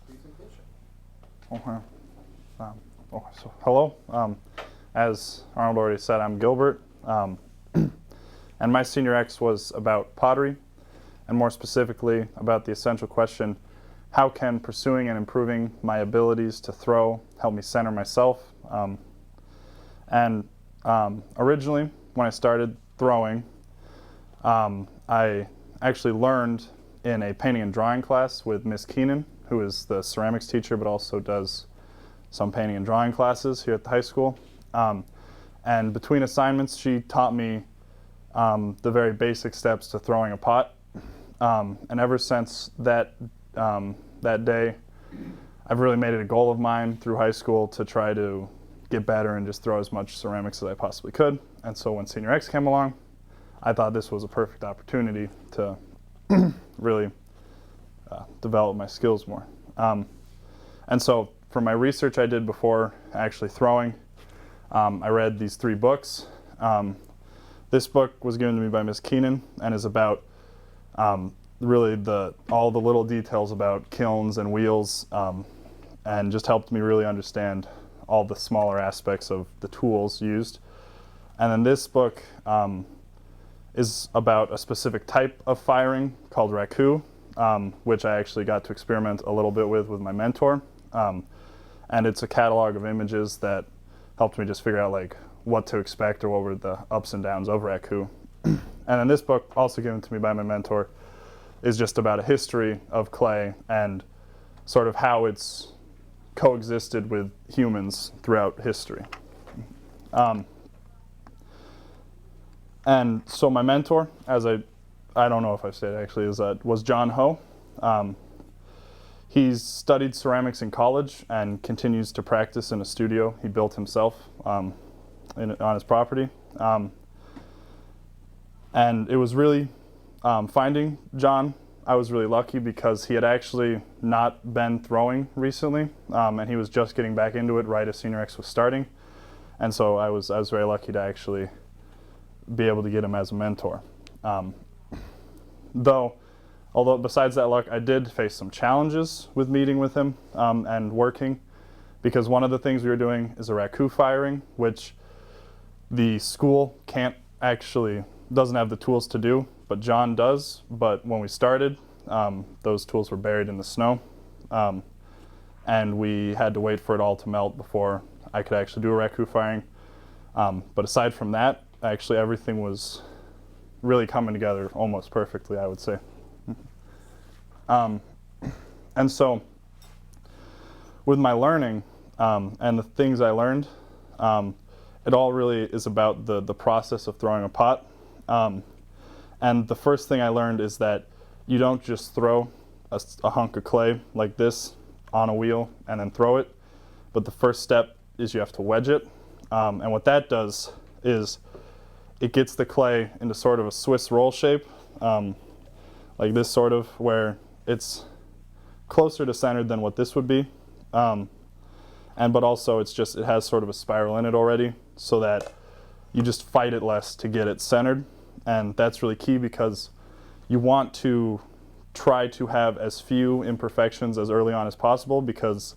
presentation. Okay. So hello. As Arnold already said, I'm Gilbert, and my senior X was about pottery, and more specifically about the essential question: how can pursuing and improving my abilities to throw help me center myself? Originally, when I started throwing, I actually learned in a painting and drawing class with Miss Keenan, who is the ceramics teacher, but also does some painting and drawing classes here at the high school. And between assignments, she taught me the very basic steps to throwing a pot. And ever since that day, I've really made it a goal of mine through high school to try to get better and just throw as much ceramics as I possibly could. And so when Senior X came along, I thought this was a perfect opportunity to really develop my skills more. And so for my research I did before actually throwing, I read these 3 books. This book was given to me by Miss Keenan and is about really all the little details about kilns and wheels, and just helped me really understand all the smaller aspects of the tools used. And then this book is about a specific type of firing called raku, which I actually got to experiment a little bit with my mentor. And it's a catalog of images that helped me just figure out like what to expect or what were the ups and downs of raku. And then this book, also given to me by my mentor, is just about a history of clay and sort of how it's coexisted with humans throughout history. And so my mentor, as I don't know if I've said it actually, was John Ho. He's studied ceramics in college and continues to practice in a studio he built himself on his property. And it was really, finding John, I was really lucky because he had actually not been throwing recently, and he was just getting back into it right as Senior X was starting. And so I was very lucky to actually be able to get him as a mentor. Although besides that luck, I did face some challenges with meeting with him and working, because one of the things we were doing is a raku firing, which the school doesn't have the tools to do, but John does. But when we started, those tools were buried in the snow, and we had to wait for it all to melt before I could actually do a raku firing. But aside from that, actually everything was really coming together almost perfectly, I would say. And so with my learning and the things I learned, it all really is about the process of throwing a pot. And the first thing I learned is that you don't just throw a hunk of clay like this on a wheel and then throw it, but the first step is you have to wedge it. And what that does is it gets the clay into sort of a Swiss roll shape, like this sort of, where it's closer to centered than what this would be. But also it has sort of a spiral in it already, so that you just fight it less to get it centered. And that's really key because you want to try to have as few imperfections as early on as possible, because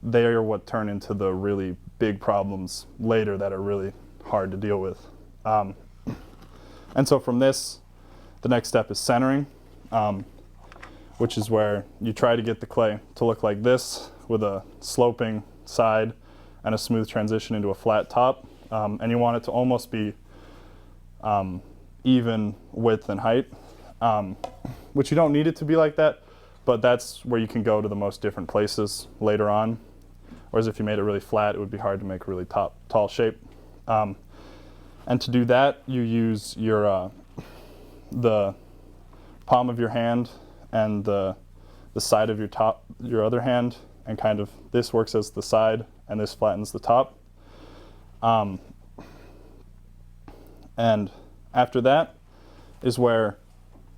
they are what turn into the really big problems later that are really hard to deal with. And so from this, the next step is centering, which is where you try to get the clay to look like this with a sloping side and a smooth transition into a flat top. And you want it to almost be even width and height, which you don't need it to be like that, but that's where you can go to the most different places later on. Whereas if you made it really flat, it would be hard to make a really tall shape. And to do that, you use the palm of your hand and the side of your other hand, and kind of this works as the side and this flattens the top. And after that is where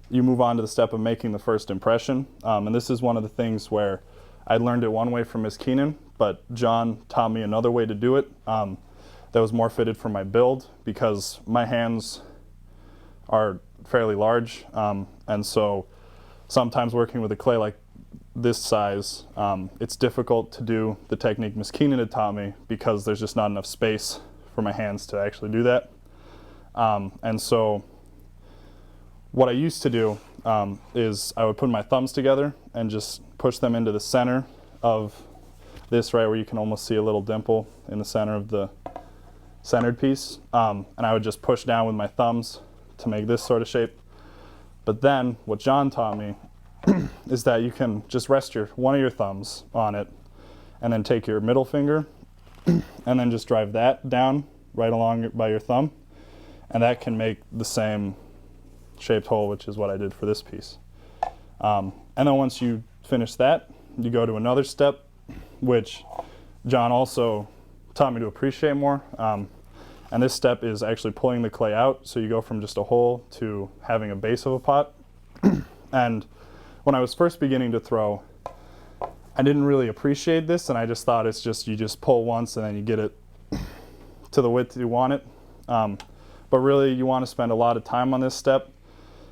you move on to the step of making the first impression. And this is one of the things where I learned it one way from Ms. Keenan, but John taught me another way to do it that was more fitted for my build, because my hands are fairly large. And so sometimes working with the clay like this size, it's difficult to do the technique Miss Keenan had taught me because there's just not enough space for my hands to actually do that. And so what I used to do is I would put my thumbs together and just push them into the center of this, right where you can almost see a little dimple in the center of the centered piece. And I would just push down with my thumbs to make this sort of shape. But then what John taught me is that you can just rest one of your thumbs on it and then take your middle finger and then just drive that down right along by your thumb, and that can make the same shaped hole, which is what I did for this piece. And then once you finish that, you go to another step, which John also taught me to appreciate more. And this step is actually pulling the clay out, so you go from just a hole to having a base of a pot. And when I was first beginning to throw, I didn't really appreciate this, and I just thought it's just, you just pull once and then you get it to the width you want it. But really you want to spend a lot of time on this step,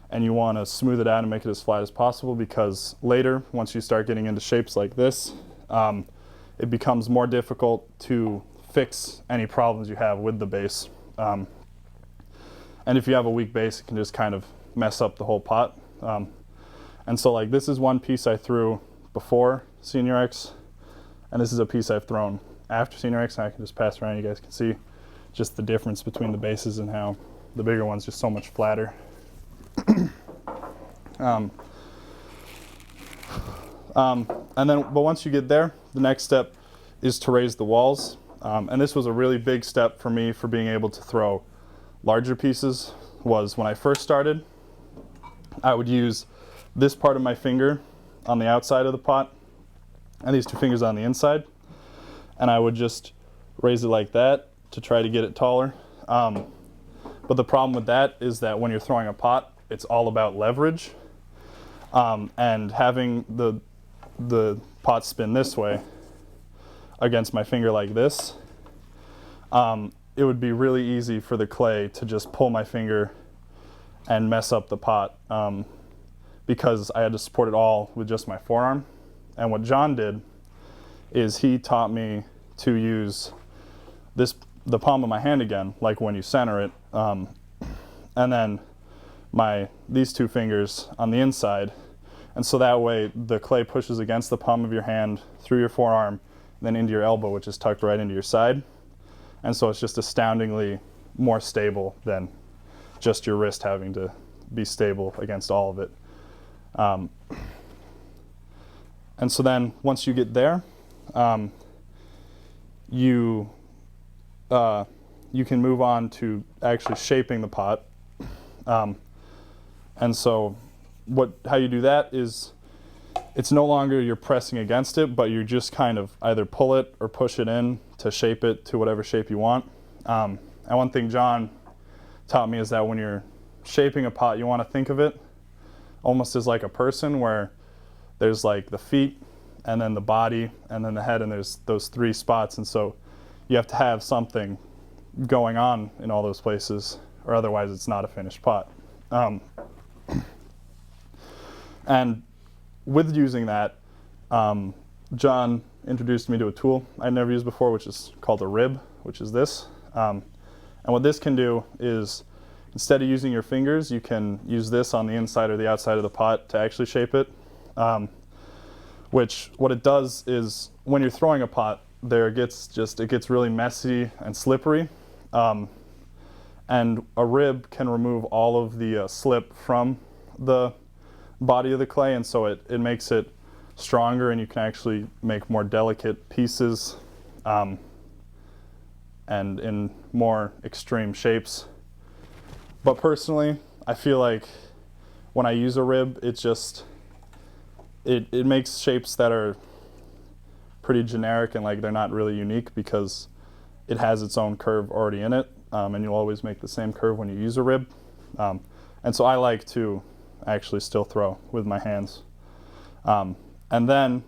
and you want to smooth it out and make it as flat as possible, because later, once you start getting into shapes like this, it becomes more difficult to fix any problems you have with the base. And if you have a weak base, it can just kind of mess up the whole pot. And so like this is one piece I threw before Senior X, and this is a piece I've thrown after Senior X, and I can just pass around, you guys can see just the difference between the bases and how the bigger one's just so much flatter. And then, but once you get there, the next step is to raise the walls. And this was a really big step for me for being able to throw larger pieces. Was when I first started, I would use this part of my finger on the outside of the pot and these two fingers on the inside, and I would just raise it like that to try to get it taller. But the problem with that is that when you're throwing a pot, it's all about leverage, and having the pot spin this way against my finger like this, it would be really easy for the clay to just pull my finger and mess up the pot, because I had to support it all with just my forearm. And what John did is he taught me to use the palm of my hand again, like when you center it, and then these two fingers on the inside. And so that way the clay pushes against the palm of your hand, through your forearm, then into your elbow, which is tucked right into your side. And so it's just astoundingly more stable than just your wrist having to be stable against all of it. And so then once you get there, you can move on to actually shaping the pot. And so how you do that is, it's no longer you're pressing against it, but you just kind of either pull it or push it in to shape it to whatever shape you want. And one thing John taught me is that when you're shaping a pot, you want to think of it almost as like a person, where there's like the feet and then the body and then the head, and there's those three spots. And so you have to have something going on in all those places, or otherwise it's not a finished pot. And with using that, John introduced me to a tool I'd never used before, which is called a rib, which is this. And what this can do is, instead of using your fingers, you can use this on the inside or the outside of the pot to actually shape it. Which, what it does is, when you're throwing a pot, it gets really messy and slippery. And a rib can remove all of the slip from the body of the clay, and so it makes it stronger, and you can actually make more delicate pieces and in more extreme shapes. But personally, I feel like when I use a rib, it makes shapes that are pretty generic and like they're not really unique, because it has its own curve already in it, and you'll always make the same curve when you use a rib. And so I like to actually still throw with my hands. And then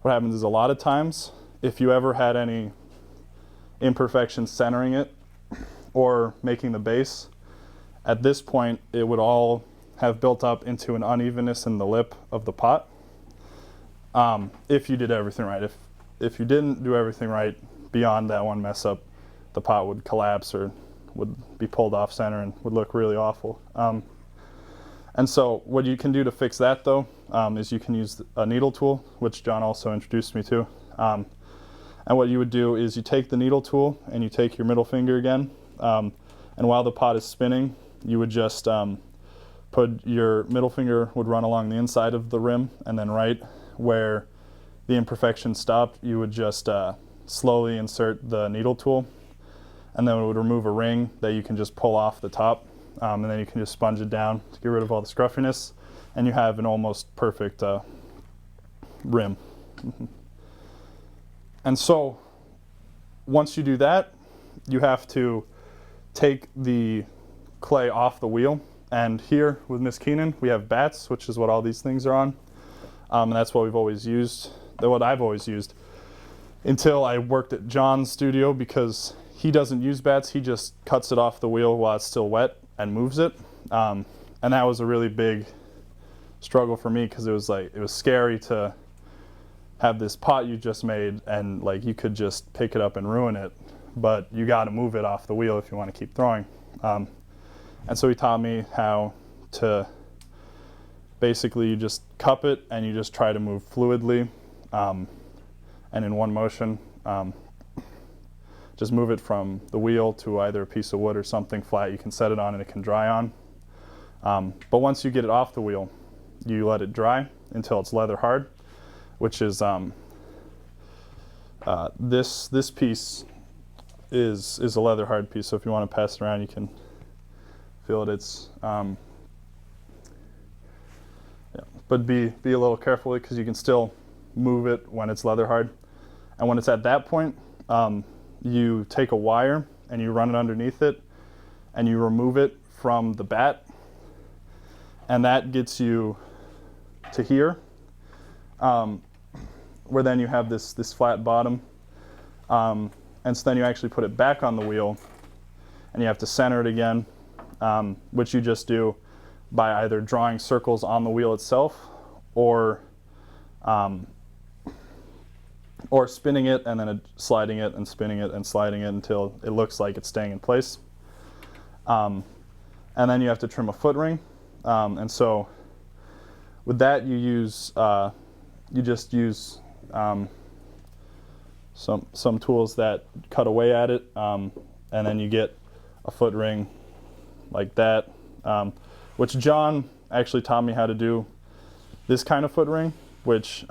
what happens is, a lot of times, if you ever had any imperfections centering it or making the base, at this point it would all have built up into an unevenness in the lip of the pot. if you did everything right. If you didn't do everything right beyond that one mess up, the pot would collapse or would be pulled off center and would look really awful. And so what you can do to fix that though, is you can use a needle tool, which John also introduced me to. And what you would do is you take the needle tool and you take your middle finger again, and while the pot is spinning, you would just put your middle finger would run along the inside of the rim, and then right where the imperfection stopped, you would just slowly insert the needle tool, and then it would remove a ring that you can just pull off the top, and then you can just sponge it down to get rid of all the scruffiness, and you have an almost perfect rim. And so once you do that, you have to take the clay off the wheel. And here with Miss Keenan, we have bats, which is what all these things are on. And that's what we've always used, what I've always used, until I worked at John's studio, because he doesn't use bats. He just cuts it off the wheel while it's still wet and moves it. And that was a really big struggle for me, because it was scary to have this pot you just made, and like you could just pick it up and ruin it, but you got to move it off the wheel if you want to keep throwing. And so he taught me how to basically you just cup it and you just try to move fluidly, and in one motion, just move it from the wheel to either a piece of wood or something flat you can set it on and it can dry on. But once you get it off the wheel, you let it dry until it's leather hard, which is this piece is a leather hard piece. So if you want to pass it around, you can feel it. It's yeah, but be a little careful, because you can still move it when it's leather hard. And when it's at that point, you take a wire and you run it underneath it, and you remove it from the bat, and that gets you to here. Where then you have this flat bottom, and so then you actually put it back on the wheel, and you have to center it again, which you just do by either drawing circles on the wheel itself, or spinning it and then sliding it and spinning it and sliding it until it looks like it's staying in place. And then you have to trim a foot ring, and so with that you just use some tools that cut away at it, and then you get a foot ring like that, which John actually taught me how to do this kind of foot ring, which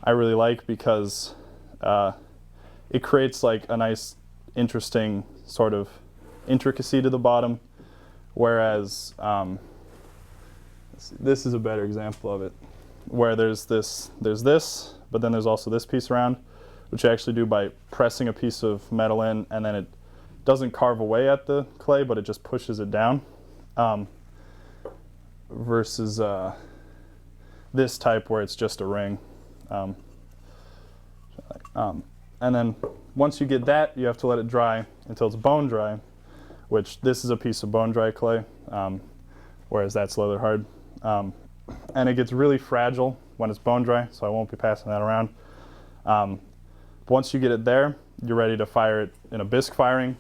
I really like, because it creates like a nice interesting sort of intricacy to the bottom, whereas this is a better example of it, where there's this, but then there's also this piece around, which you actually do by pressing a piece of metal in, and then it doesn't carve away at the clay, but it just pushes it down, versus this type where it's just a ring. And then once you get that, you have to let it dry until it's bone dry, which this is a piece of bone dry clay, whereas that's leather hard. And it gets really fragile when it's bone dry, so I won't be passing that around. But once you get it there, you're ready to fire it in a bisque firing,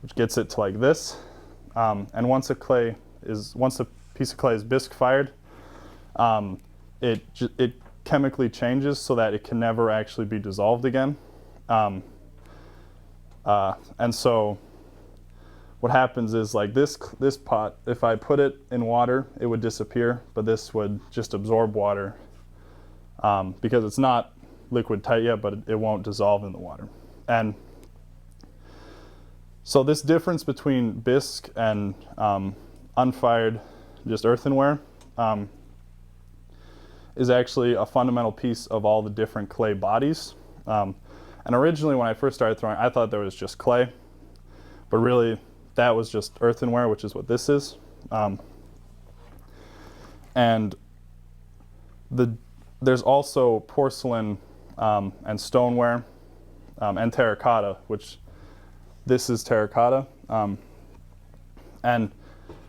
which gets it to like this. And once a piece of clay is bisque fired, it chemically changes so that it can never actually be dissolved again. And so what happens is, like this pot, if I put it in water, it would disappear, but this would just absorb water, because it's not liquid tight yet, but it won't dissolve in the water. And so this difference between bisque and unfired, just earthenware, is actually a fundamental piece of all the different clay bodies. And originally when I first started throwing, I thought there was just clay, but really that was just earthenware, which is what this is. And there's also porcelain and stoneware, and terracotta, which this is terracotta. And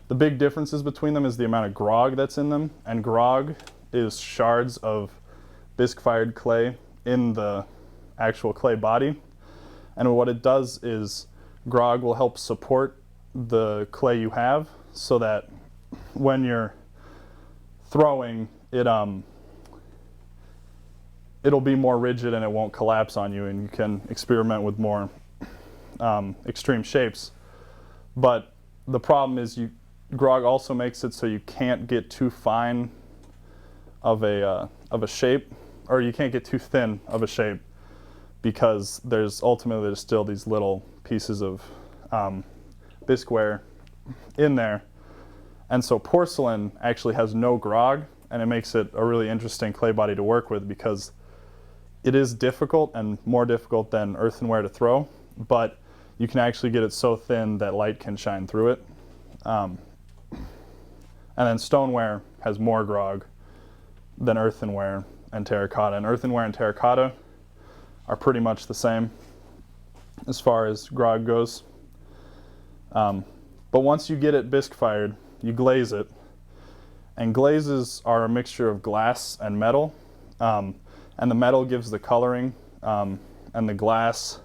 the big differences between them is the amount of grog that's in them, and grog is shards of bisque-fired clay in the actual clay body. And what it does is grog will help support the clay you have so that when you're throwing it, it'll be more rigid and it won't collapse on you, and you can experiment with more extreme shapes. But the problem is grog also makes it so you can't get too fine of a shape, or you can't get too thin of a shape, because there's still these little pieces of bisqueware in there. And so porcelain actually has no grog, and it makes it a really interesting clay body to work with, because it is difficult and more difficult than earthenware to throw, but you can actually get it so thin that light can shine through it. And then stoneware has more grog than earthenware and terracotta. And earthenware and terracotta are pretty much the same as far as grog goes. But once you get it bisque fired, you glaze it. And glazes are a mixture of glass and metal. And the metal gives the coloring, and the glass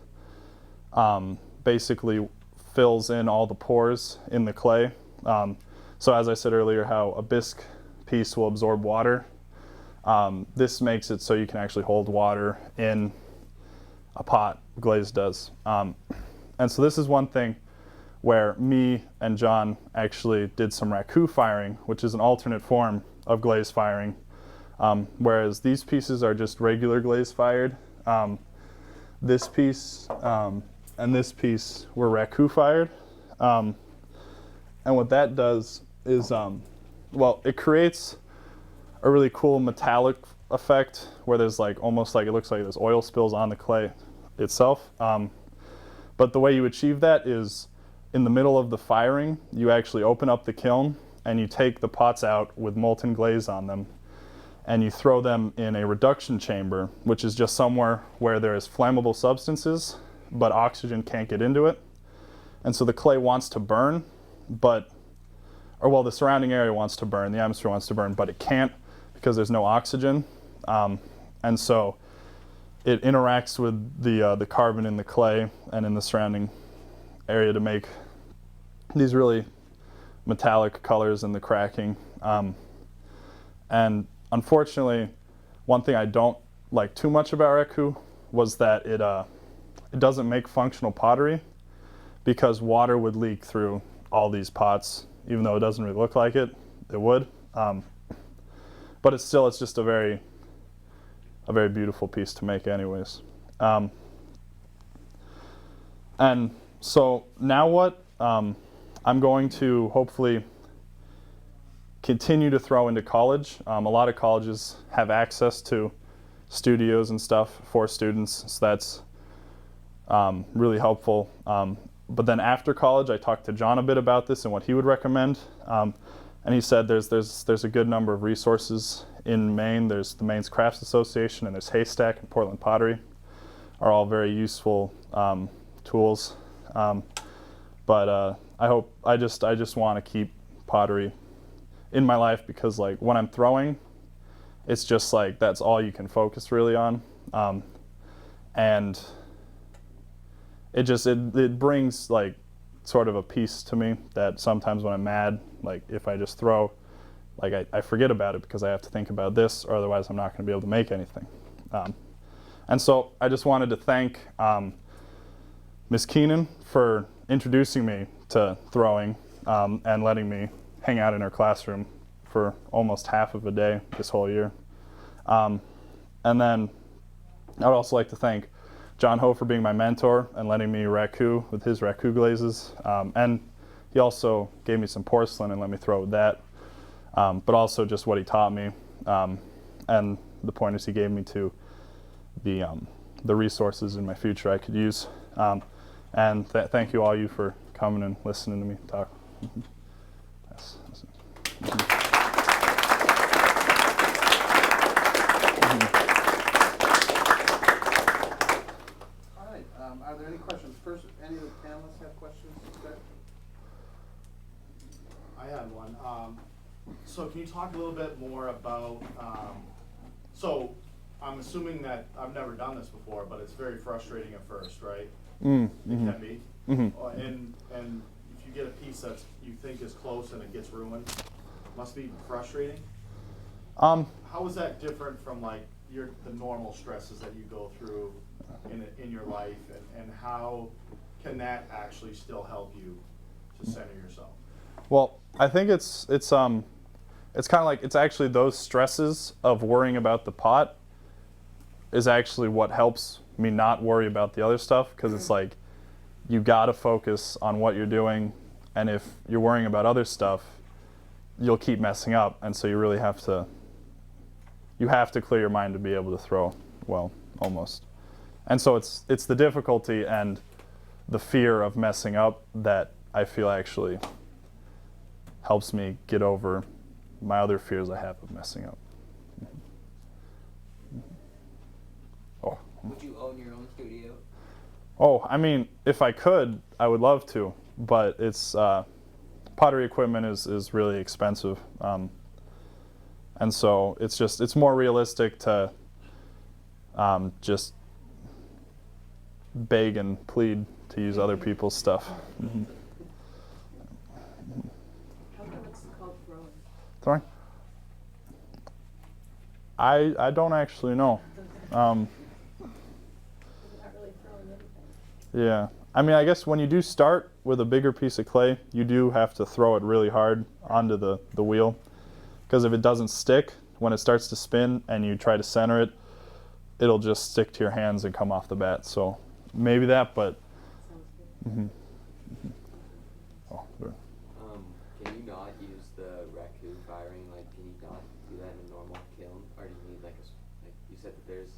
basically fills in all the pores in the clay. So as I said earlier, how a bisque piece will absorb water, this makes it so you can actually hold water in a pot, glaze does. And so this is one thing where me and John actually did some raku firing, which is an alternate form of glaze firing, whereas these pieces are just regular glaze fired. This piece and this piece were raku fired. And what that does is, well, it creates a really cool metallic effect where there's like almost like it looks like there's oil spills on the clay itself. But the way you achieve that is in the middle of the firing, you actually open up the kiln and you take the pots out with molten glaze on them, and you throw them in a reduction chamber, which is just somewhere where there is flammable substances, but oxygen can't get into it. And so the clay wants to burn, the surrounding area wants to burn, the atmosphere wants to burn, but it can't because there's no oxygen. And so it interacts with the carbon in the clay and in the surrounding area to make these really metallic colors in the cracking. And unfortunately, one thing I don't like too much about raku was that it doesn't make functional pottery, because water would leak through all these pots, even though it doesn't really look like it would. But it's just a very beautiful piece to make anyways. And so now what? I'm going to hopefully continue to throw into college. A lot of colleges have access to studios and stuff for students, so that's really helpful. But then after college, I talked to John a bit about this and what he would recommend. And he said there's a good number of resources in Maine. There's the Maine's Crafts Association, and there's Haystack and Portland Pottery, are all very useful tools. But I just want to keep pottery in my life, because like when I'm throwing, it's just like that's all you can focus really on. And it brings like sort of a peace to me that sometimes when I'm mad, like if I just throw, like I forget about it because I have to think about this, or otherwise I'm not going to be able to make anything. And so I just wanted to thank Ms. Keenan for introducing me to throwing and letting me hang out in her classroom for almost half of a day this whole year. And then I'd also like to thank John Ho for being my mentor and letting me raku with his raku glazes. And he also gave me some porcelain and let me throw with that. But also just what he taught me and the pointers he gave me to the resources in my future I could use. And thank you all you for coming and listening to me talk. Yes. All right. Are there any questions? First, any of the panelists have questions? I had one. So can you talk a little bit more about, so I'm assuming that, I've never done this before, but it's very frustrating at first, right? Mm-hmm. It can be. Mm-hmm. And if you get a piece that you think is close and it gets ruined, must be frustrating. How is that different from like the normal stresses that you go through in your life, and how can that actually still help you to center yourself? Well, I think it's kind of like, it's actually those stresses of worrying about the pot is actually what helps me not worry about the other stuff, because it's like you got to focus on what you're doing, and if you're worrying about other stuff, you'll keep messing up, and so you really have to clear your mind to be able to throw well, almost. And so it's the difficulty and the fear of messing up that I feel actually helps me get over my other fears I have of messing up. Oh. Would you own your own studio? Oh, I mean, if I could, I would love to, but it's pottery equipment is really expensive, and so it's more realistic to just beg and plead to use other people's stuff. Mm-hmm. How come it's called throwing? Throwing? I don't actually know. Not really throwing anything. Yeah. I mean, I guess when you do start with a bigger piece of clay, you do have to throw it really hard onto the wheel. Because if it doesn't stick, when it starts to spin and you try to center it, it'll just stick to your hands and come off the bat. So maybe that, but... Sounds good. Mm-hmm. Oh, good. Can you not use the raccoon firing? Like, can you not do that in a normal kiln? Or do you need like like you said that there's,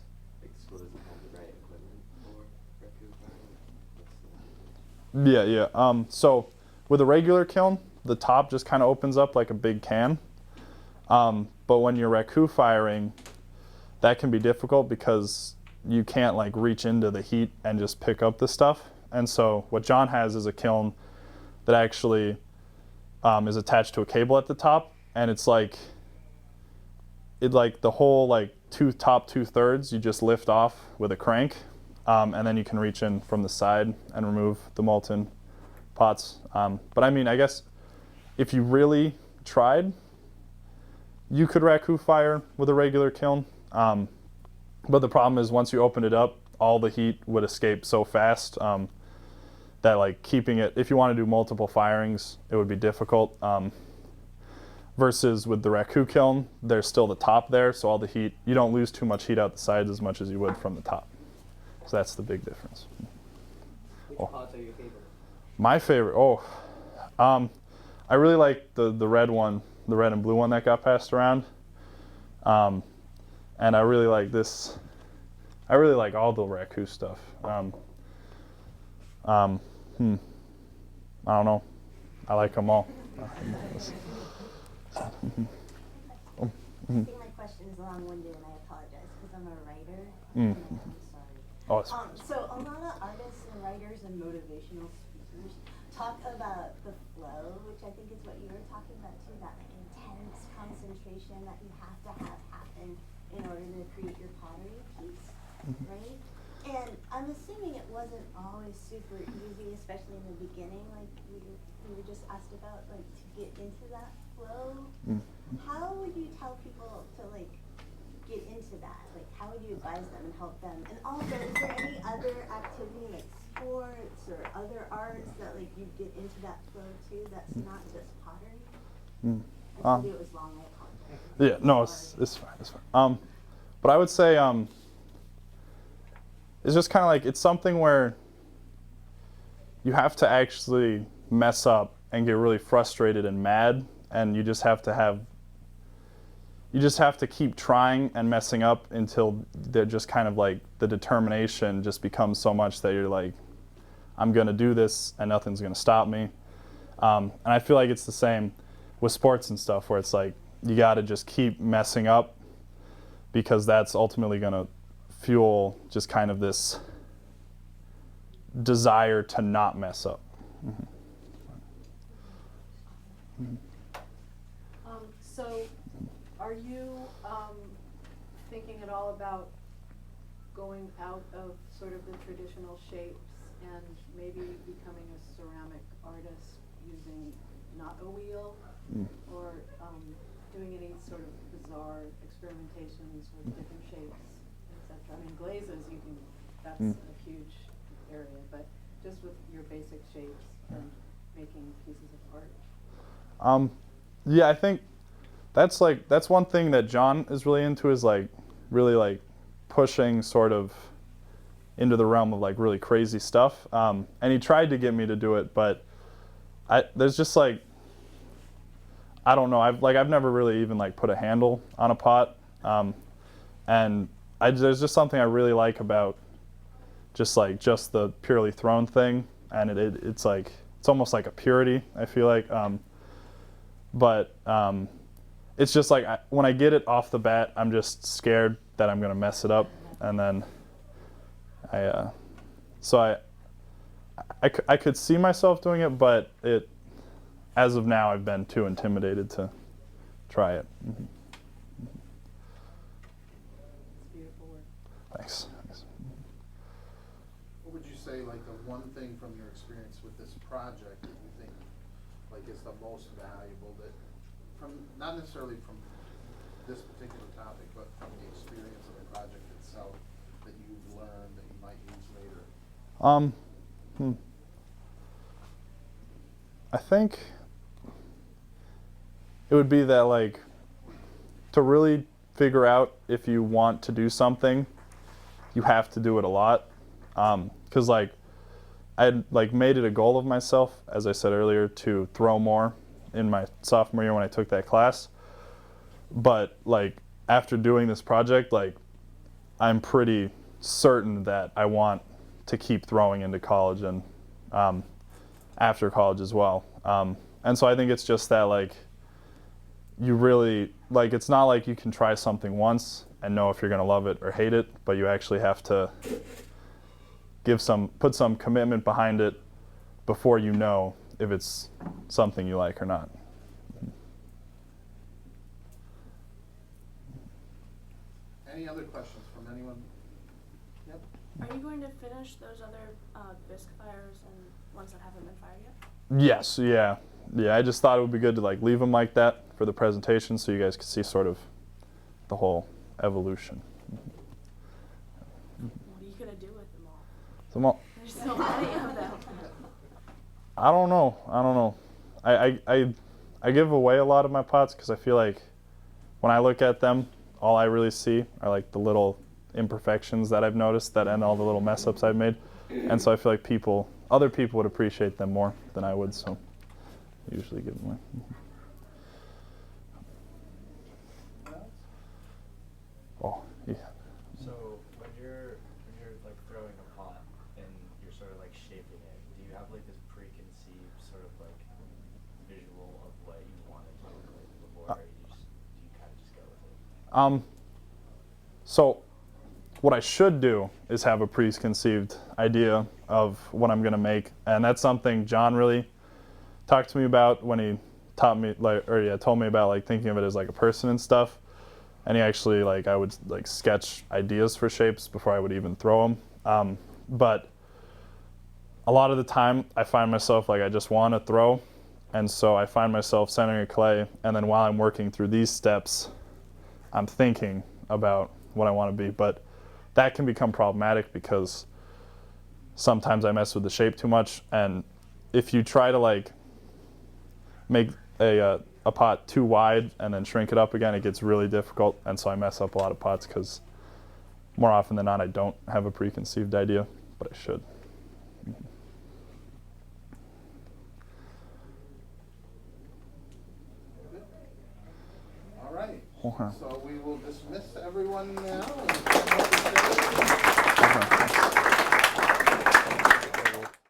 like, school doesn't have the right equipment for raccoon firing? Yeah. So with a regular kiln, the top just kind of opens up like a big can. But when you're raku firing, that can be difficult because you can't like reach into the heat and just pick up the stuff. And so what John has is a kiln that actually is attached to a cable at the top, and it's like the whole like top 2/3 you just lift off with a crank, and then you can reach in from the side and remove the molten pots. But I mean, I guess if you really tried, you could raku fire with a regular kiln. But the problem is once you open it up, all the heat would escape so fast that like keeping it, if you want to do multiple firings, it would be difficult. Versus with the raku kiln, there's still the top there, so all the heat, you don't lose too much heat out the sides as much as you would from the top. So that's the big difference. Which pots are your favorite? My favorite, I really like the red one, the red and blue one that got passed around. And I really like this. I really like all the raku stuff. I don't know. I like them all. I think my question is long-winded, and I apologize because I'm a writer. Mm. And I'm sorry. Oh, it's So a lot of artists and writers and motivational speakers talk about the flow, which I think is what you were talking about too, that like intense concentration that you have to have happen in order to create your pottery piece, right? And I'm assuming it wasn't always super easy, especially in the beginning, like we were just asked about, like to get into that flow. How would you tell people to like get into that? Like how would you advise them and help them? And also, is there any other activity like sports or other arts that like you get into that flow too, that's not just pottery? I told you it was long, I apologize. Yeah, no, it's fine. But I would say it's just kind of like, it's something where you have to actually mess up and get really frustrated and mad, and you just have to keep trying and messing up until they're just kind of like the determination just becomes so much that you're like, I'm gonna do this and nothing's gonna stop me. And I feel like it's the same with sports and stuff, where it's like you gotta just keep messing up, because that's ultimately gonna fuel just kind of this desire to not mess up. So Are you thinking at all about going out of sort of the traditional shapes and maybe becoming a ceramic artist using not a wheel, or doing any sort of bizarre experimentations with different shapes, etc.? I mean, glazes, that's a huge area, but just with your basic shapes and making pieces of art. Yeah, I think that's one thing that John is really into, is like really like pushing sort of into the realm of like really crazy stuff. And he tried to get me to do it, but there's just like, I don't know. I've never really even like put a handle on a pot, and there's just something I really like about just the purely thrown thing, and it's like it's almost like a purity, I feel like. But it's just like when I get it off the bat, I'm just scared that I'm gonna mess it up, and then I could see myself doing it, but as of now, I've been too intimidated to try it. Mm-hmm. It's beautiful work. Thanks. What would you say, like, the one thing from your experience with this project that you think, like, is the most valuable, that not necessarily from this particular topic, but from the experience of the project itself, that you've learned that you might use later? I think it would be that, like, to really figure out if you want to do something, you have to do it a lot. 'Cause like I had like made it a goal of myself, as I said earlier, to throw more in my sophomore year when I took that class. But like after doing this project, like I'm pretty certain that I want to keep throwing into college and after college as well. And so I think it's just that, like, you really, like, it's not like you can try something once and know if you're gonna love it or hate it, but you actually have to put some commitment behind it before you know if it's something you like or not. Any other questions from anyone? Yep. Are you going to finish those other bisque fires and ones that haven't been fired yet? Yes, yeah. I just thought it would be good to like leave them like that for the presentation so you guys could see sort of the whole evolution. What are you going to do with them all? There's so many of them. I don't know. I give away a lot of my pots because I feel like when I look at them, all I really see are like the little imperfections that I've noticed and all the little mess ups I've made. And so I feel like other people would appreciate them more than I would, so I usually give them away. Oh, yeah. So when you're like throwing a pot and you're sort of like shaping it, do you have like this preconceived sort of like visual of what you want it to look like before, or do you kind of just go with it? So what I should do is have a preconceived idea of what I'm gonna make, and that's something John really talked to me about when he told me about like thinking of it as like a person and stuff. And he actually I would like sketch ideas for shapes before I would even throw them. But a lot of the time I find myself like I just want to throw, and so I find myself centering a clay, and then while I'm working through these steps, I'm thinking about what I want to be. But that can become problematic because sometimes I mess with the shape too much, and if you try to like make a pot too wide and then shrink it up again, it gets really difficult, and so I mess up a lot of pots because more often than not I don't have a preconceived idea, but I should. All right. Okay. So we will dismiss everyone now. Okay.